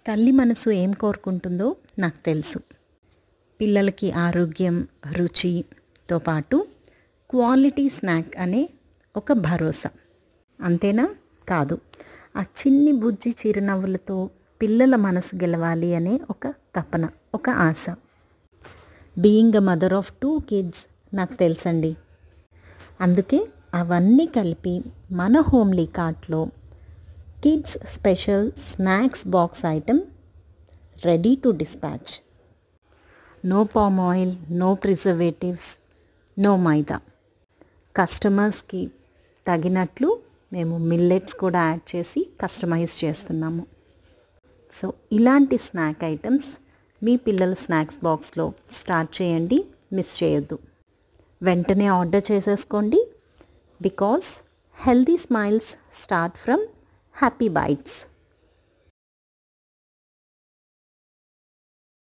తల్లి మనసు ఏం కోరుకుంటుందో నాకు తెలుసు. పిల్లలకి ఆరోగ్యం, రుచితో పాటు క్వాలిటీ స్నాక్ అనే ఒక భరోసా. అంతేనా? కాదు. ఆ చిన్ని బుజ్జి చిరునవ్వులతో పిల్లల మనసు గెలవాలి అనే ఒక తపన, ఒక ఆశ. Being a mother of 2 kids నాకు తెలుసండి. అందుకే అవన్నీ కలిపి మన హోమ్లీ కార్ట్లో kids special snacks box item ready to dispatch. No palm oil, no preservatives, no maida. కస్టమర్స్కి తగినట్లు మేము మిల్లెట్స్ కూడా యాడ్ చేసి కస్టమైజ్ చేస్తున్నాము. సో ఇలాంటి స్నాక్ ఐటమ్స్ మీ పిల్లల స్నాక్స్ బాక్స్లో స్టార్ట్ చేయండి, మిస్ చేయొద్దు. వెంటనే ఆర్డర్ చేసేసుకోండి. Because healthy smiles start from happy bytes.